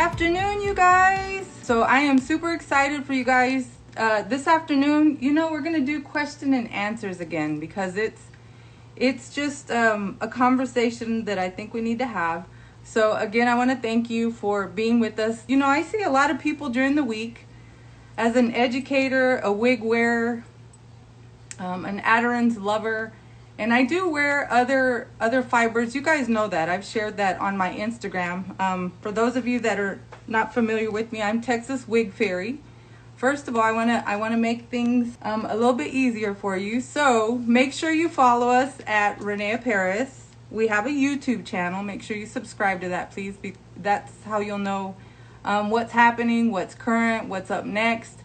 afternoon, you guys. So I am super excited for you guys this afternoon. You know, we're gonna do question and answers again because it's just a conversation that I think we need to have. So again, I want to thank you for being with us. You know, I see a lot of people during the week as an educator, a wig wearer, an Aderans lover, and I do wear other fibers. You guys know that. I've shared that on my Instagram. For those of you that are not familiar with me, I'm Texas Wig Fairy. First of all, I wanna make things a little bit easier for you. So make sure you follow us at René of Paris. We have a YouTube channel. Make sure you subscribe to that, please. That's how you'll know what's happening, what's current, what's up next,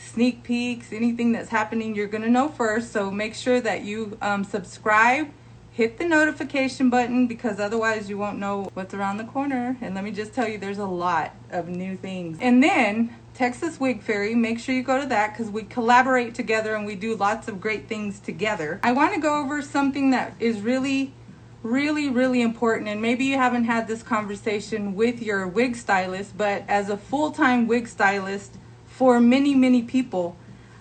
sneak peeks, anything that's happening, you're gonna know first. So make sure that you subscribe, hit the notification button, because otherwise you won't know what's around the corner. And let me just tell you, there's a lot of new things. And then Texas Wig Fairy, make sure you go to that because we collaborate together and we do lots of great things together. I want to go over something that is really important, and maybe you haven't had this conversation with your wig stylist, but as a full-time wig stylist for many people,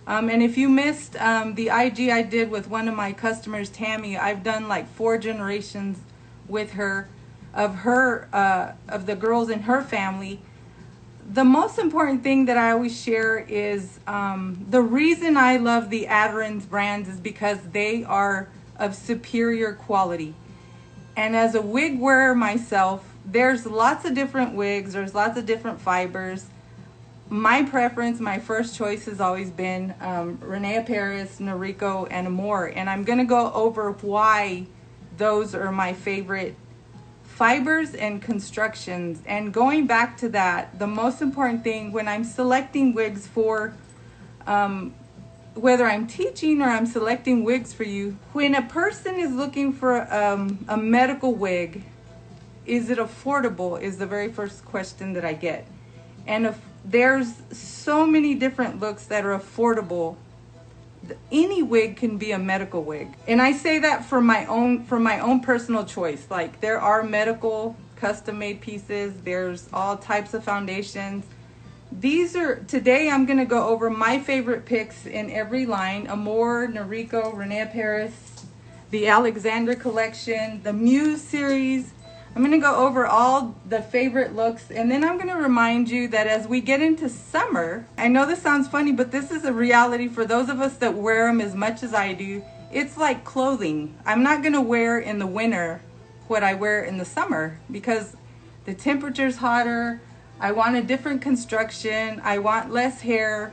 and if you missed the IG I did with one of my customers, Tammy, I've done like 4 generations with her of the girls in her family. The most important thing that I always share is the reason I love the Aderans brands is because they are of superior quality. And as a wig wearer myself, there's lots of different wigs, there's lots of different fibers. My preference, my first choice has always been René of Paris, Noriko, and Amore. And I'm gonna go over why those are my favorite fibers and constructions. And going back to that, the most important thing when I'm selecting wigs for whether I'm teaching or I'm selecting wigs for you, when a person is looking for a medical wig, is it affordable, is the very first question that I get. And if there's so many different looks that are affordable, any wig can be a medical wig. And I say that for my own personal choice. Like, there are medical custom made pieces, there's all types of foundations. Today I'm going to go over my favorite picks in every line: Amore, Noriko, René of Paris, the Alexander Collection, the Muse series. I'm going to go over all the favorite looks, and then I'm going to remind you that as we get into summer, I know this sounds funny, but this is a reality for those of us that wear them as much as I do. It's like clothing. I'm not going to wear in the winter what I wear in the summer because the temperature's hotter. I want a different construction. I want less hair.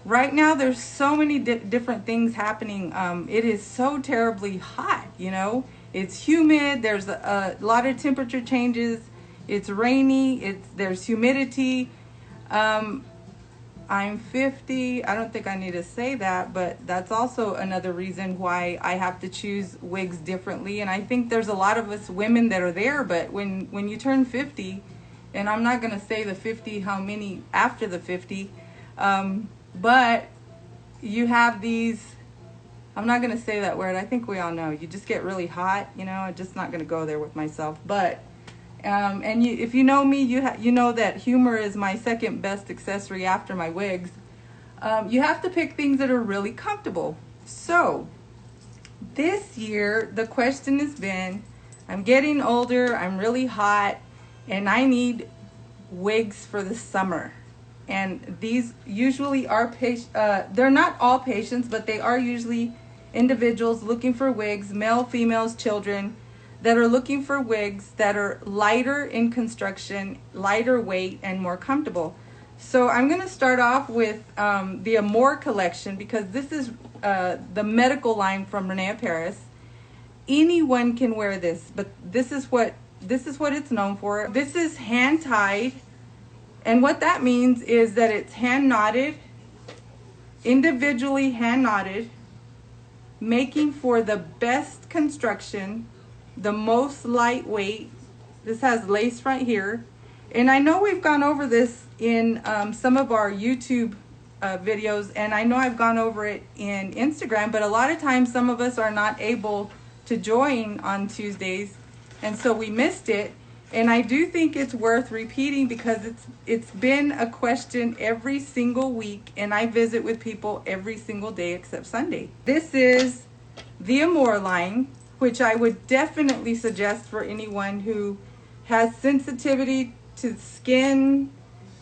Right now, there's so many different things happening. It is so terribly hot, you know. It's humid. There's a lot of temperature changes. It's rainy. There's humidity. I'm 50. I don't think I need to say that, but that's also another reason why I have to choose wigs differently. And I think there's a lot of us women that are there, but when you turn 50, and I'm not going to say the 50, how many after the 50, but you have these, I'm not going to say that word. I think we all know. You just get really hot, you know. I'm just not going to go there with myself. But, and if you know me, you know that humor is my second best accessory after my wigs. You have to pick things that are really comfortable. So, this year, the question has been, I'm getting older, I'm really hot, and I need wigs for the summer. And these usually are they're not all patients, but they are usually individuals looking for wigs, male, females, children, that are looking for wigs that are lighter in construction, lighter weight, and more comfortable. So I'm going to start off with the Amore Collection, because this is the medical line from René of Paris. Anyone can wear this, but this is what it's known for. This is hand tied, and what that means is that it's hand knotted, individually hand knotted, making for the best construction, the most lightweight. This has lace right here, and I know we've gone over this in some of our YouTube videos, and I know I've gone over it in Instagram, but a lot of times some of us are not able to join on Tuesdays, and so we missed it. And I do think it's worth repeating because it's been a question every single week, and I visit with people every single day except Sunday. This is the Amore line, which I would definitely suggest for anyone who has sensitivity to skin,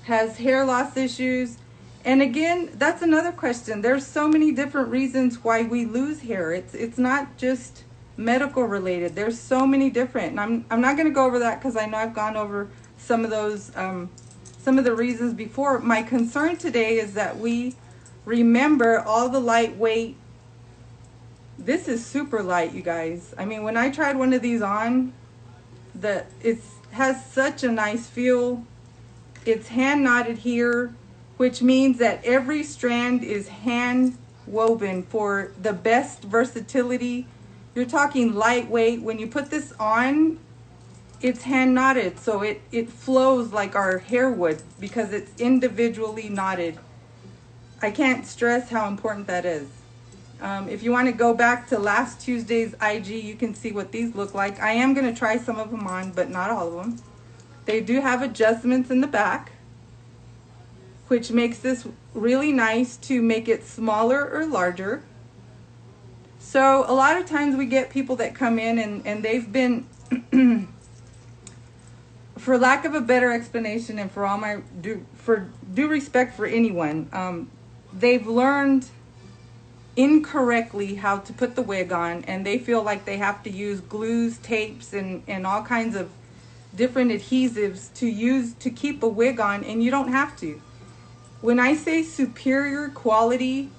has hair loss issues. And again, that's another question. There's so many different reasons why we lose hair. It's not just medical related. There's so many different, and I'm not going to go over that because I know I've gone over some of those some of the reasons before. My concern today is that we remember all the lightweight. This is super light, you guys. I mean, when I tried one of these on, it has such a nice feel. It's hand knotted here, which means that every strand is hand woven for the best versatility. You're talking lightweight. When you put this on, it's hand knotted, so it flows like our hair would because it's individually knotted. I can't stress how important that is. If you want to go back to last Tuesday's IG, you can see what these look like. I am going to try some of them on, but not all of them. They do have adjustments in the back, which makes this really nice to make it smaller or larger. So a lot of times we get people that come in and they've been, for lack of a better explanation and for all my due respect for anyone, they've learned incorrectly how to put the wig on, and they feel like they have to use glues, tapes, and all kinds of different adhesives to keep a wig on, and you don't have to. When I say superior quality,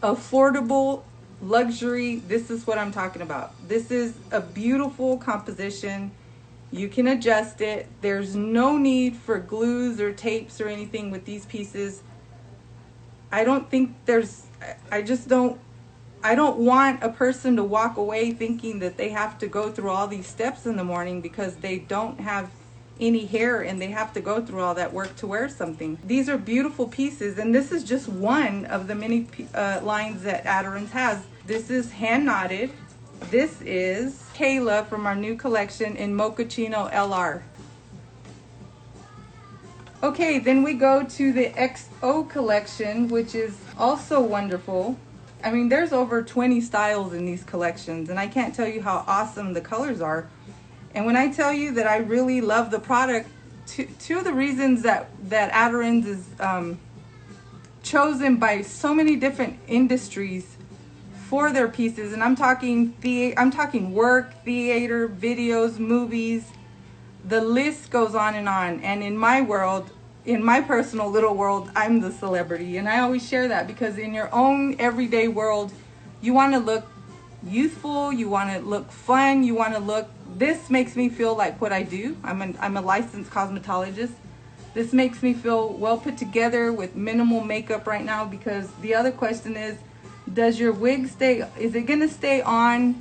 affordable, luxury, this is what I'm talking about. This is a beautiful composition. You can adjust it. There's no need for glues or tapes or anything with these pieces. I don't think I don't want a person to walk away thinking that they have to go through all these steps in the morning because they don't have any hair and they have to go through all that work to wear something. These are beautiful pieces, and this is just one of the many lines that Aderans has. This is hand knotted. This is Kayla from our new collection in Mochaccino LR. Okay, then we go to the XO collection, which is also wonderful. I mean, there's over 20 styles in these collections, and I can't tell you how awesome the colors are. And when I tell you that I really love the product, two of the reasons that Aderans is chosen by so many different industries for their pieces, and I'm talking work, theater, videos, movies, the list goes on. And in my world, in my personal little world, I'm the celebrity, and I always share that because in your own everyday world, you want to look youthful, you want to look fun, you want to look. This makes me feel like what I do. I'm a licensed cosmetologist. This makes me feel well put together with minimal makeup right now, because the other question is, does your wig is it gonna stay on?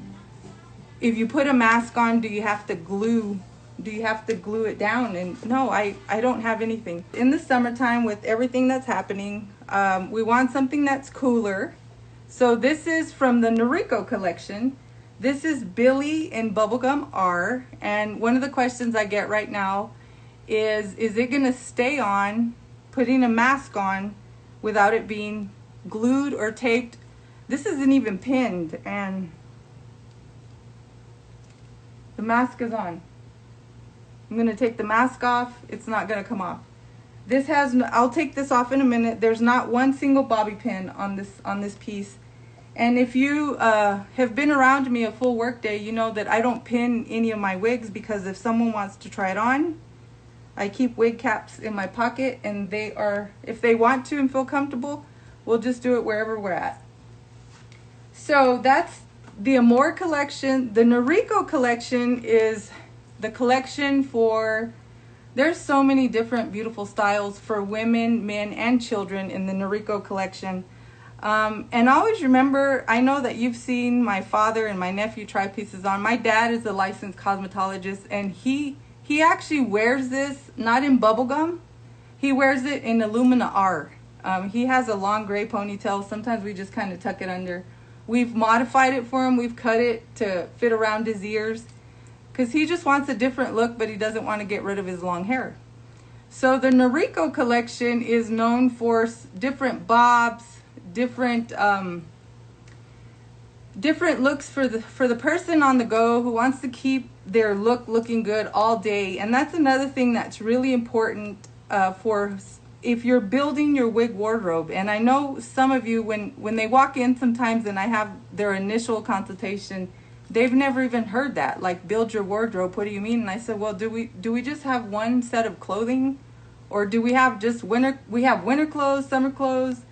If you put a mask on, do you have to glue it down? And no, I don't have anything. In the summertime, with everything that's happening, we want something that's cooler. So this is from the Noriko Collection. This is Billy in Bubblegum R, and one of the questions I get right now is it gonna stay on, putting a mask on, without it being glued or taped? This isn't even pinned, and the mask is on. I'm gonna take the mask off. It's not gonna come off. This has, I'll take this off in a minute. There's not one single bobby pin on this piece. And if you have been around me a full work day, you know that I don't pin any of my wigs, because if someone wants to try it on, I keep wig caps in my pocket, and if they want to and feel comfortable, we'll just do it wherever we're at. So that's the Amore Collection. The Noriko Collection is the collection for, there's so many different beautiful styles for women, men, and children in the Noriko Collection. And always remember, I know that you've seen my father and my nephew try pieces on. My dad is a licensed cosmetologist, and he actually wears this not in bubblegum. He wears it in Illumina R. He has a long gray ponytail. Sometimes we just kind of tuck it under. We've modified it for him. We've cut it to fit around his ears. because he just wants a different look, but he doesn't want to get rid of his long hair. So the Noriko collection is known for different bobs, different different looks for the person on the go who wants to keep their look looking good all day. And that's another thing that's really important for if you're building your wig wardrobe. And I know some of you, when they walk in sometimes and I have their initial consultation, they've never even heard that, like, build your wardrobe, what do you mean? And I said, well, do we just have one set of clothing, or do we have just winter clothes, summer clothes,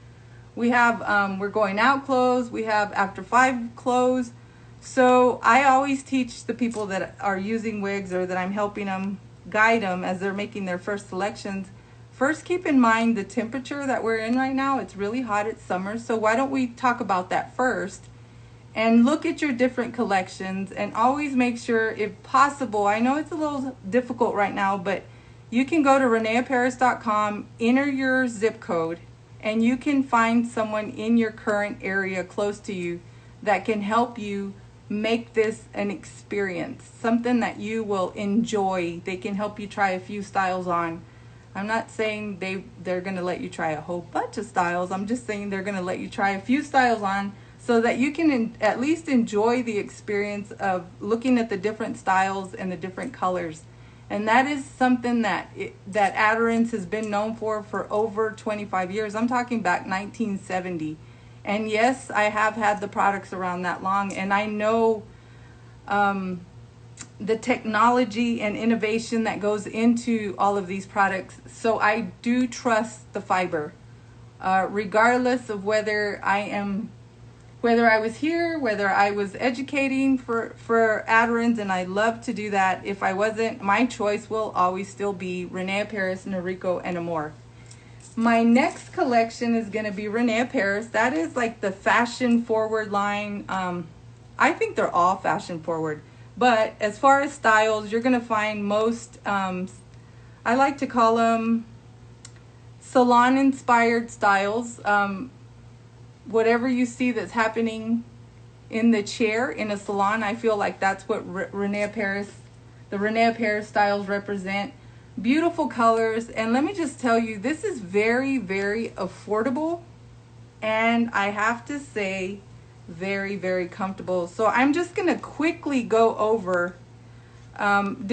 we have we're going out clothes, we have after 5 clothes. So I always teach the people that are using wigs, or that I'm helping them, guide them as they're making their first selections. First, keep in mind the temperature that we're in right now. It's really hot, it's summer, so why don't we talk about that first? And look at your different collections, and always make sure, if possible, I know it's a little difficult right now, but you can go to reneofparis.com, enter your zip code, and you can find someone in your current area close to you that can help you make this an experience, something that you will enjoy. They can help you try a few styles on. I'm not saying they're going to let you try a whole bunch of styles. I'm just saying they're going to let you try a few styles on, so that you can at least enjoy the experience of looking at the different styles and the different colors. And that is something that Aderans has been known for over 25 years. I'm talking back 1970. And yes, I have had the products around that long, and I know the technology and innovation that goes into all of these products. So I do trust the fiber, regardless of whether I was here, whether I was educating for Aderans, and I love to do that. If I wasn't, my choice will always still be Rene of Paris, Noriko, and Amore. My next collection is going to be Rene of Paris. That is like the fashion forward line. I think they're all fashion forward. But as far as styles, you're going to find most, I like to call them salon-inspired styles. Whatever you see that's happening in the chair in a salon, I feel like that's what Rene of Paris, the Rene of Paris styles represent. Beautiful colors, and let me just tell you, this is very, very affordable, and I have to say, very, very comfortable. So I'm just gonna quickly go over the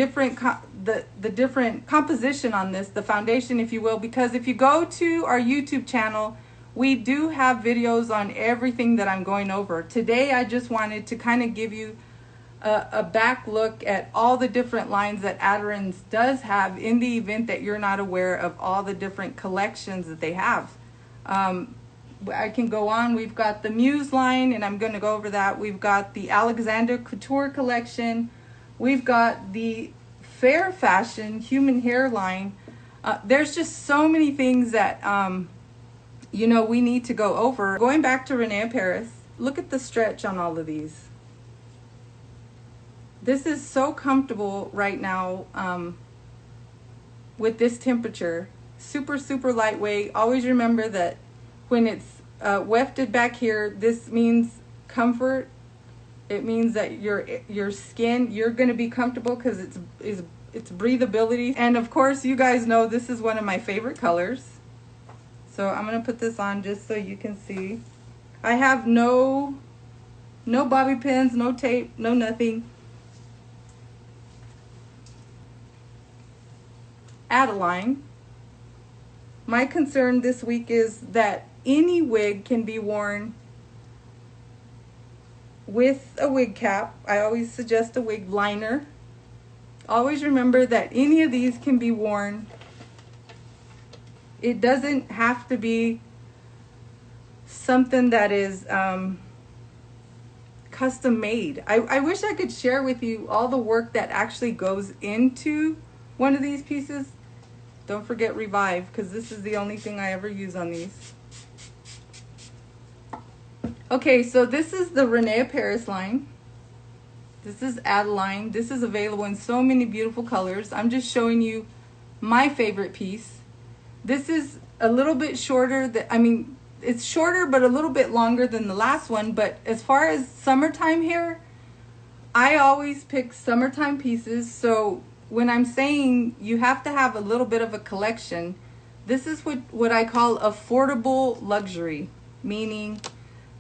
different composition on this, the foundation, if you will, because if you go to our YouTube channel, we do have videos on everything that I'm going over. Today, I just wanted to kind of give you a back look at all the different lines that Aderans does have, in the event that you're not aware of all the different collections that they have. I can go on. We've got the Muse line, and I'm going to go over that. We've got the Alexander Couture Collection. We've got the Fair Fashion Human Hair line. There's just so many things that you know, we need to go over. Going back to Rene of Paris, look at the stretch on all of these. This is so comfortable right now with this temperature. Super, super lightweight. Always remember that when it's wefted back here, this means comfort. It means that your skin, you're going to be comfortable because it's breathability. And of course, you guys know this is one of my favorite colors. So I'm going to put this on just so you can see. I have no bobby pins, no tape, no nothing. Adeline. My concern this week is that any wig can be worn with a wig cap. I always suggest a wig liner. Always remember that any of these can be worn. It doesn't have to be something that is custom made. I wish I could share with you all the work that actually goes into one of these pieces. Don't forget Revive, because this is the only thing I ever use on these. Okay, so this is the Rene of Paris line. This is Adeline. This is available in so many beautiful colors. I'm just showing you my favorite piece. This is a little bit shorter. It's shorter but a little bit longer than the last one. But as far as summertime hair, I always pick summertime pieces, so when I'm saying you have to have a little bit of a collection, this is what I call affordable luxury, meaning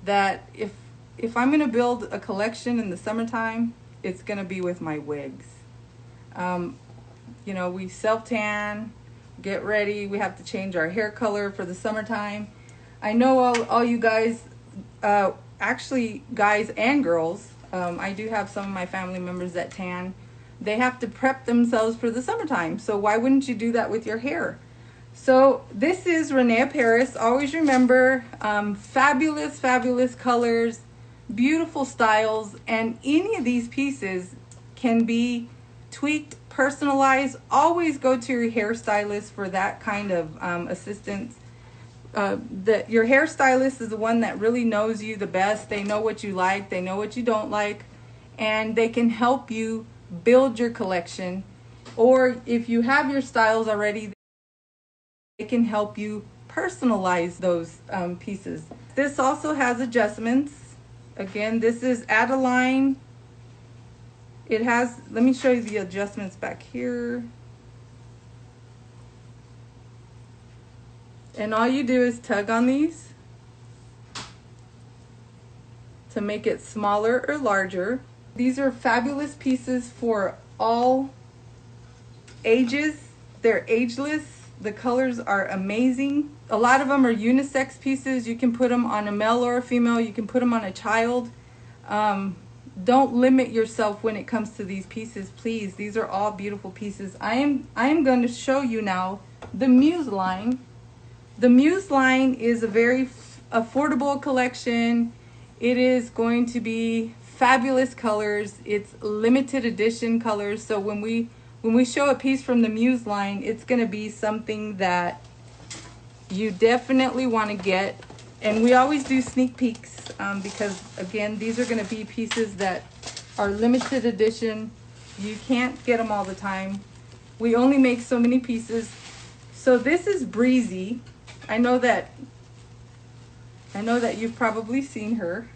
that if I'm gonna build a collection in the summertime, it's gonna be with my wigs. You know, we self-tan, get ready, we have to change our hair color for the summertime. I know all you guys, actually guys and girls, I do have some of my family members that tan. They have to prep themselves for the summertime. So why wouldn't you do that with your hair? So this is René of Paris. Always remember, fabulous, fabulous colors, beautiful styles, and any of these pieces can be tweaked, personalized. Always go to your hairstylist for that kind of assistance. Your hairstylist is the one that really knows you the best. They know what you like, they know what you don't like, and they can help you build your collection. Or if you have your styles already, they can help you personalize those pieces. This also has adjustments. Again, this is Adeline. It has, let me show you the adjustments back here. And all you do is tug on these to make it smaller or larger. These are fabulous pieces for all ages. They're ageless. The colors are amazing. A lot of them are unisex pieces. You can put them on a male or a female. You can put them on a child. Don't limit yourself when it comes to these pieces, please. These are all beautiful pieces. I am going to show you now the Muse line. The Muse line is a very affordable collection. It is going to be fabulous colors. It's limited edition colors. So when we show a piece from the Muse line, it's going to be something that you definitely want to get. And we always do sneak peeks because, again, these are going to be pieces that are limited edition. You can't get them all the time. We only make so many pieces. So this is Breezy. I know that you've probably seen her.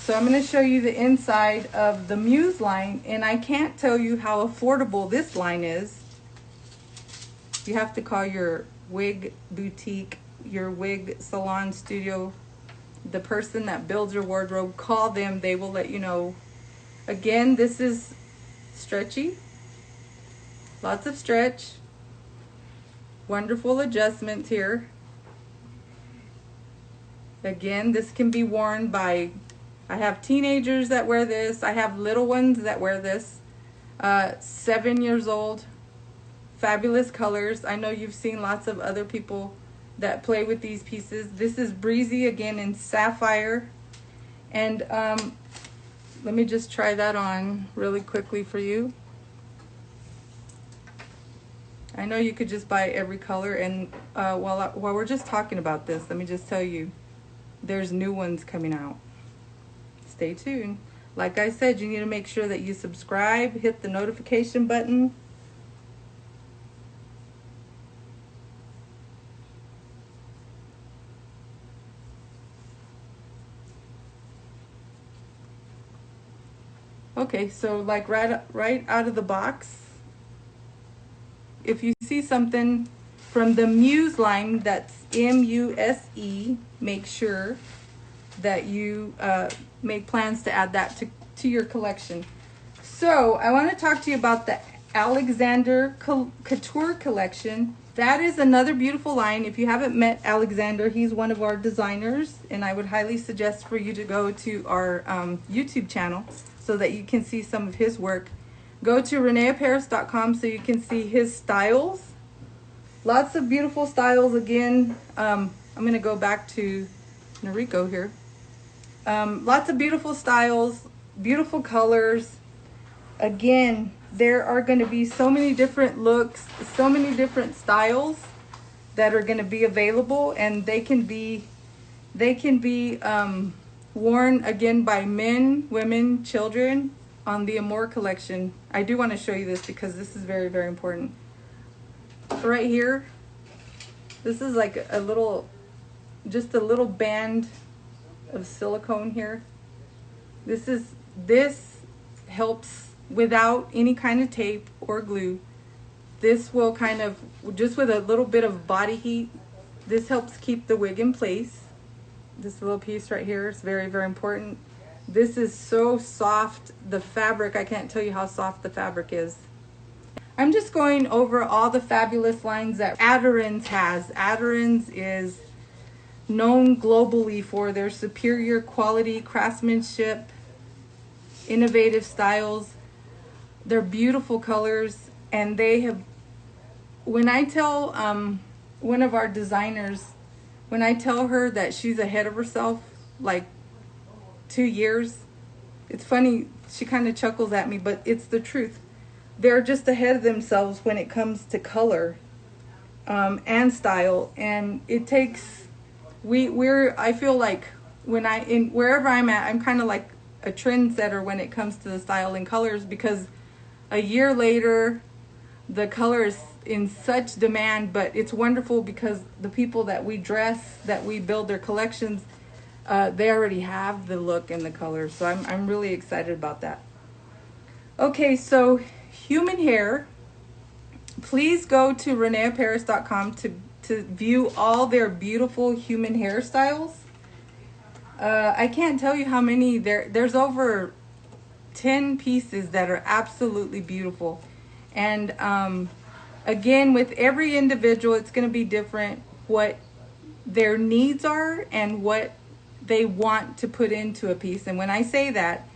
So I'm going to show you the inside of the Muse line, and I can't tell you how affordable this line is. You have to call your wig boutique, your wig salon studio, the person that builds your wardrobe. Call them, they will let you know. Again, this is stretchy, lots of stretch, wonderful adjustments here. Again, this can be worn by, I have teenagers that wear this, I have little ones that wear this, 7 years old. Fabulous colors. I know you've seen lots of other people that play with these pieces. This is Breezy, again in sapphire. And let me just try that on really quickly for you. I know you could just buy every color, and while we're just talking about this, let me just tell you, there's new ones coming out. Stay tuned. Like I said, you need to make sure that you subscribe, hit the notification button. Okay, so like right out of the box, if you see something from the Muse line, that's M-U-S-E, make sure that you make plans to add that to your collection. So I want to talk to you about the Alexander Couture Collection. That is another beautiful line. If you haven't met Alexander, he's one of our designers, and I would highly suggest for you to go to our YouTube channel so that you can see some of his work. Go to reneofparis.com so you can see his styles. Lots of beautiful styles. Again, I'm going to go back to Noriko here. Lots of beautiful styles, beautiful colors. Again, there are going to be so many different looks, so many different styles that are going to be available, and they can be worn again by men, women, children on the Amore Collection. I do want to show you this because this is very, very important. Right here, this is like a little, just a little band of silicone here. This helps without any kind of tape or glue. This will kind of, just with a little bit of body heat, this helps keep the wig in place. This little piece right here is very, very important. This is so soft. The fabric, I can't tell you how soft the fabric is. I'm just going over all the fabulous lines that Aderans has. Aderans is known globally for their superior quality, craftsmanship, innovative styles. They're beautiful colors, and they have, when I tell one of our designers, when I tell her that she's ahead of herself, like 2 years, it's funny, she kind of chuckles at me, but it's the truth. They're just ahead of themselves when it comes to color and style, and it takes, I feel like wherever I'm at, I'm kind of like a trendsetter when it comes to the style and colors, because a year later, the color is in such demand. But it's wonderful because the people that we dress, that we build their collections, they already have the look and the color. So I'm really excited about that. Okay, so human hair. Please go to reneofparis.com to view all their beautiful human hairstyles. I can't tell you how many there's over 10 pieces that are absolutely beautiful. And again, with every individual, it's going to be different what their needs are and what they want to put into a piece. And when I say that,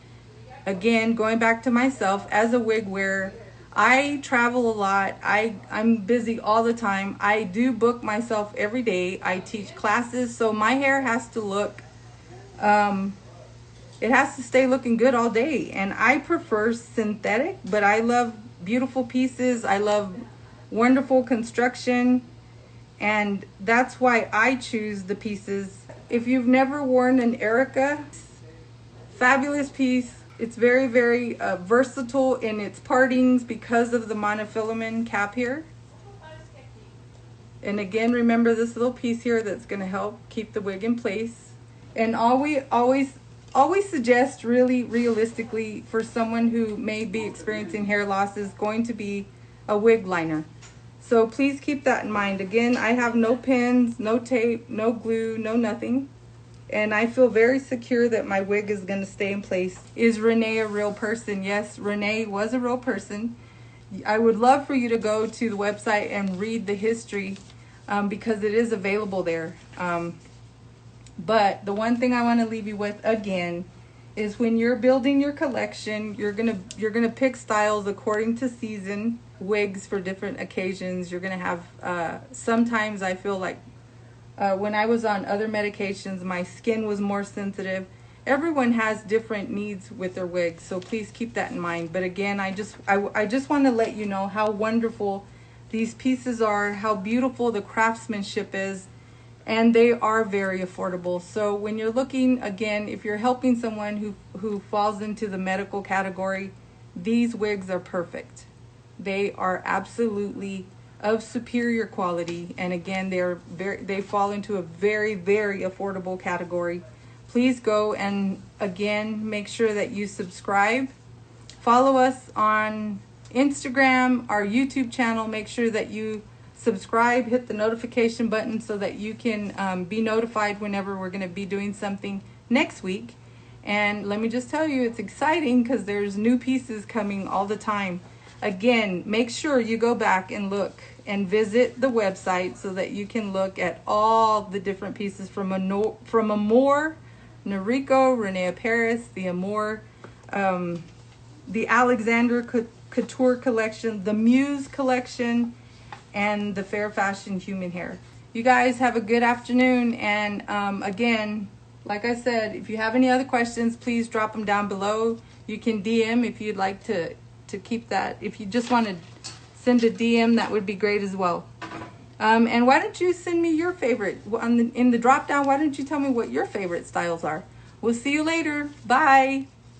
again, going back to myself as a wig wearer, I travel a lot. I'm busy all the time. I do book myself every day. I teach classes, so my hair has to look, it has to stay looking good all day. And I prefer synthetic, but I love beautiful pieces. I love wonderful construction, and that's why I choose the pieces. If you've never worn an Erica, fabulous piece. It's very, very versatile in its partings because of the monofilament cap here. And again, remember this little piece here that's going to help keep the wig in place. And always suggest, really realistically, for someone who may be experiencing hair loss, is going to be a wig liner. So please keep that in mind. Again, I have no pins, no tape, no glue, no nothing. And I feel very secure that my wig is going to stay in place. Is Rene a real person? Yes, Rene was a real person. I would love for you to go to the website and read the history because it is available there. But the one thing I want to leave you with again is when you're building your collection, you're gonna pick styles according to season, wigs for different occasions. You're gonna have sometimes I feel like when I was on other medications, my skin was more sensitive. Everyone has different needs with their wigs, so please keep that in mind. But again, I just want to let you know how wonderful these pieces are, how beautiful the craftsmanship is, and they are very affordable. So when you're looking, again, if you're helping someone who falls into the medical category, these wigs are perfect. They are absolutely of superior quality, and again, they fall into a very, very affordable category. Please go and again make sure that you subscribe. Follow us on Instagram, our YouTube channel. Make sure that you subscribe, hit the notification button so that you can be notified whenever we're going to be doing something next week. And let me just tell you, it's exciting because there's new pieces coming all the time. Again, make sure you go back and look and visit the website so that you can look at all the different pieces from Amore, Noriko, René of Paris, the Amore, the Alexander Couture Collection, the Muse Collection, and the Fair Fashion Human Hair. You guys have a good afternoon, and again, like I said, if you have any other questions, please drop them down below. You can DM if you'd like to keep that. If you just want to send a DM, that would be great as well. And why don't you send me your favorite in the drop down? Why don't you tell me what your favorite styles are? We'll see you later. Bye.